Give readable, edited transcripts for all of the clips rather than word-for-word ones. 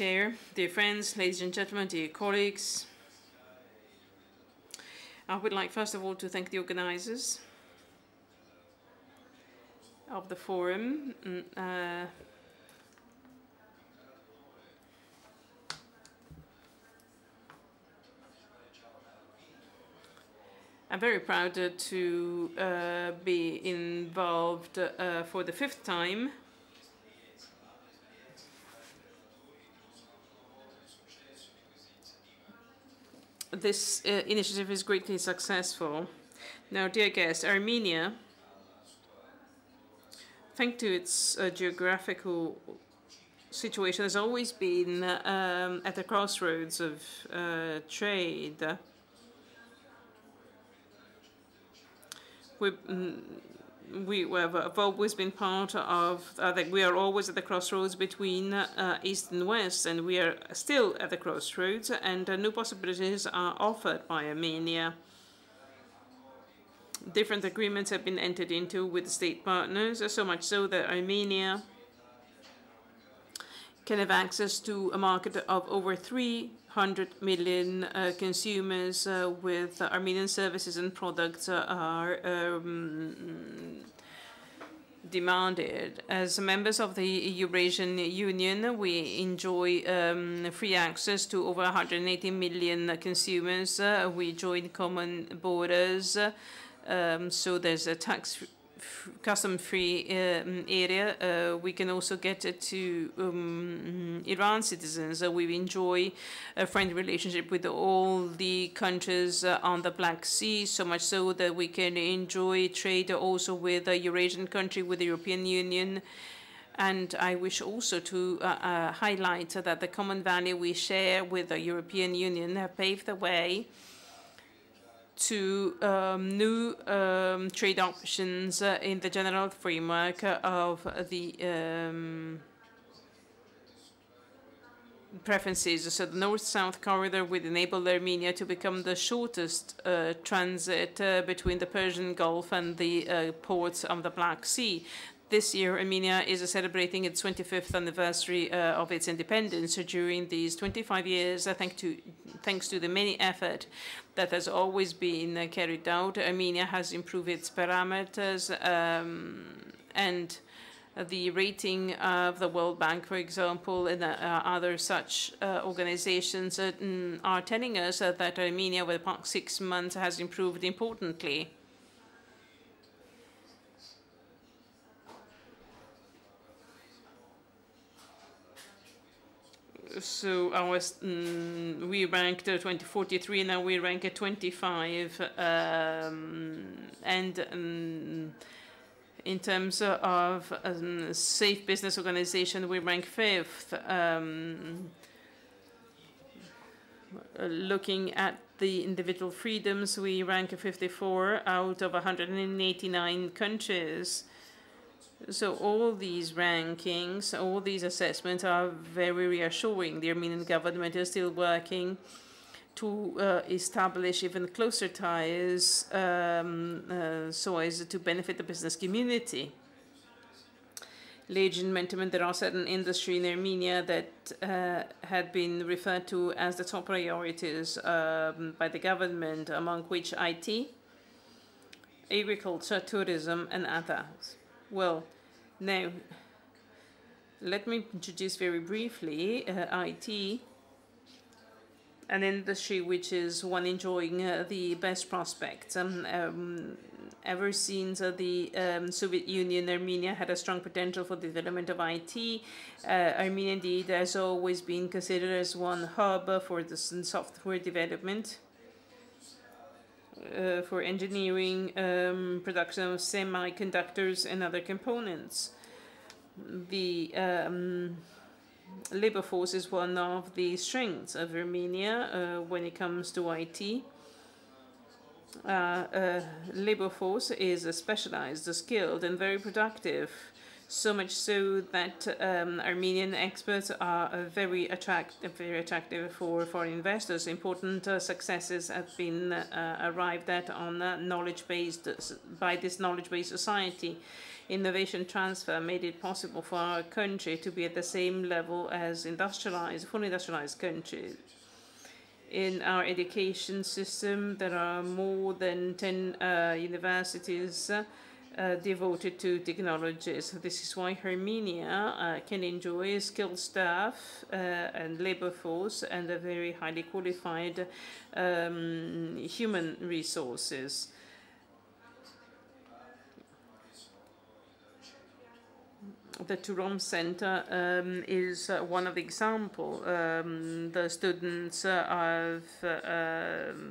Chair, dear friends, ladies and gentlemen, dear colleagues. I would like, first of all, to thank the organizers of the forum. I'm very proud to be involved for the 5th time. This initiative is greatly successful. Now, dear guests, Armenia, thanks to its geographical situation, has always been at the crossroads of trade. We have always been part of, we are always at the crossroads between East and West, and we are still at the crossroads, and new possibilities are offered by Armenia. Different agreements have been entered into with state partners, so much so that Armenia can have access to a market of over 300 million consumers with Armenian services and products are demanded. As members of the Eurasian Union, we enjoy free access to over 180 million consumers. We join common borders, so there's a custom-free area. We can also get to Iran citizens. We enjoy a friendly relationship with all the countries on the Black Sea, so much so that we can enjoy trade also with a Eurasian country, with the European Union. And I wish also to highlight that the common value we share with the European Union have paved the way to new trade options in the general framework of the preferences. So the North-South corridor would enable Armenia to become the shortest transit between the Persian Gulf and the ports of the Black Sea. This year, Armenia is celebrating its 25th anniversary of its independence. So during these 25 years, thanks to the many effort that has always been carried out, Armenia has improved its parameters, and the rating of the World Bank, for example, and other such organizations are telling us that Armenia, over the past 6 months, has improved importantly. So we ranked 2043, now we rank at 25, and in terms of safe business organization, we rank 5th. Looking at the individual freedoms, we rank 54 out of 189 countries. So all these rankings, all these assessments are very reassuring. The Armenian government is still working to establish even closer ties so as to benefit the business community. Ladies and gentlemen, there are certain industries in Armenia that had been referred to as the top priorities by the government, among which IT, agriculture, tourism, and others. Well, now, let me introduce very briefly IT, an industry which is one enjoying the best prospects. Ever since the Soviet Union, Armenia had a strong potential for the development of IT. Armenia, indeed, has always been considered as one hub for the software development, for engineering, production of semiconductors and other components. The labor force is one of the strengths of Armenia when it comes to IT. Labor force is specialized, skilled, and very productive. So much so that Armenian experts are very attractive for foreign investors. Important successes have been arrived at on by this knowledge-based society. Innovation transfer made it possible for our country to be at the same level as fully industrialized countries. In our education system, there are more than 10 universities devoted to technologies. This is why Armenia can enjoy skilled staff and labor force and a very highly qualified human resources. The Turon Center is one of the examples. The students of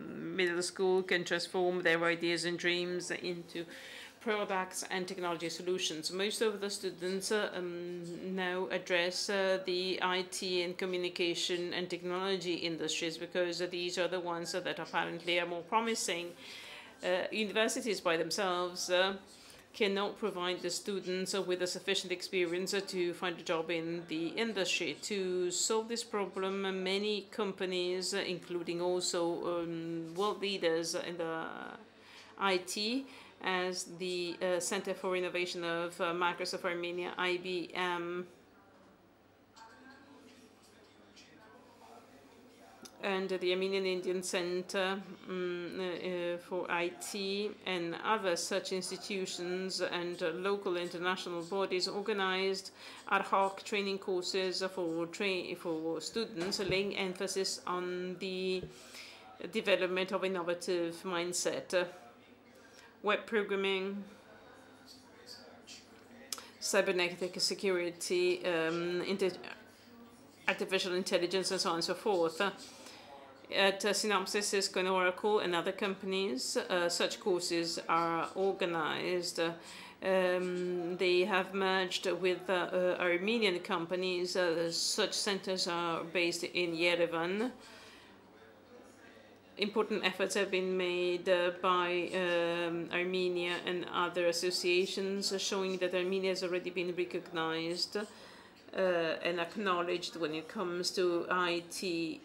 middle school can transform their ideas and dreams into products and technology solutions. Most of the students now address the IT and communication and technology industries because these are the ones that apparently are more promising. Universities by themselves cannot provide the students with a sufficient experience to find a job in the industry. To solve this problem, many companies, including also world leaders in the IT, as the Center for Innovation of Microsoft Armenia, IBM, and the Armenian Indian Center for IT, and other such institutions and local international bodies organized ad hoc training courses for students, laying emphasis on the development of innovative mindset. Web programming, cybernetic security, artificial intelligence, and so on and so forth. At Synopsys, Cisco, and Oracle, and other companies, such courses are organized. They have merged with Armenian companies. Such centers are based in Yerevan. Important efforts have been made by Armenia and other associations, showing that Armenia has already been recognized and acknowledged when it comes to IT.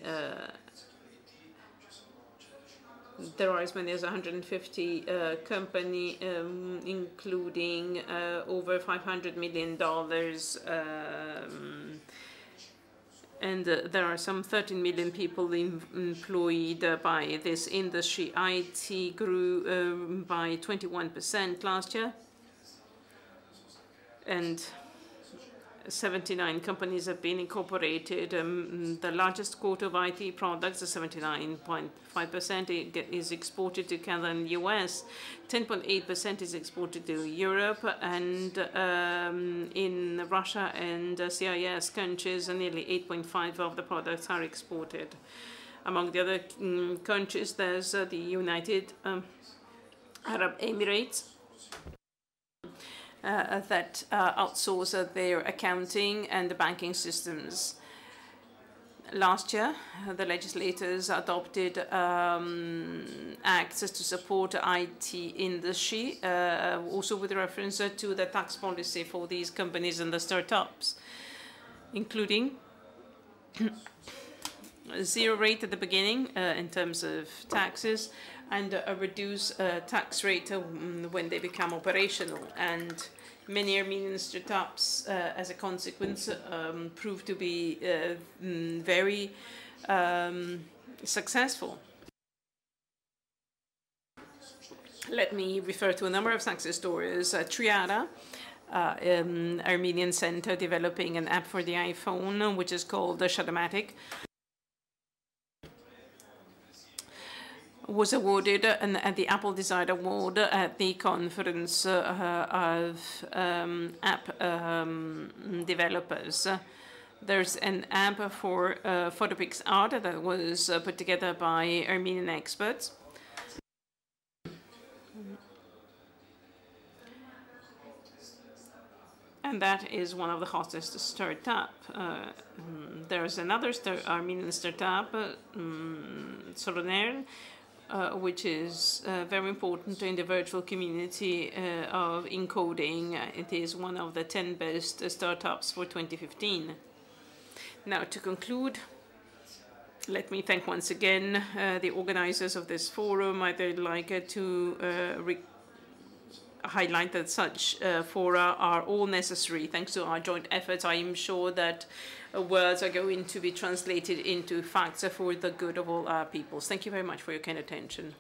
There are as many as 150 companies, including over $500 million. And there are some 13 million people employed by this industry. IT grew by 21% last year, and 79 companies have been incorporated. The largest quota of IT products, 79.5%, is exported to Canada and the US. 10.8% is exported to Europe, and in Russia and CIS countries, nearly 8.5% of the products are exported. Among the other countries, there's the United Arab Emirates, that outsource their accounting and the banking systems. Last year, the legislators adopted acts to support IT industry, also with reference to the tax policy for these companies and the startups, including zero rate at the beginning in terms of taxes, and a reduced tax rate when they become operational. And many Armenian startups, as a consequence, proved to be very successful. Let me refer to a number of success stories. Triada, Armenian center developing an app for the iPhone, which is called the Shadowmatic, was awarded the Apple Design Award at the conference of app developers. There's an app for PhotoPix art that was put together by Armenian experts. And that is one of the hottest startups. There's another Armenian startup, Soloner, which is very important in the virtual community of encoding. It is one of the 10 best startups for 2015. Now, to conclude, let me thank once again the organizers of this forum. I'd like to highlight that such fora are all necessary. Thanks to our joint efforts, I am sure that words are going to be translated into facts for the good of all our peoples. Thank you very much for your kind attention.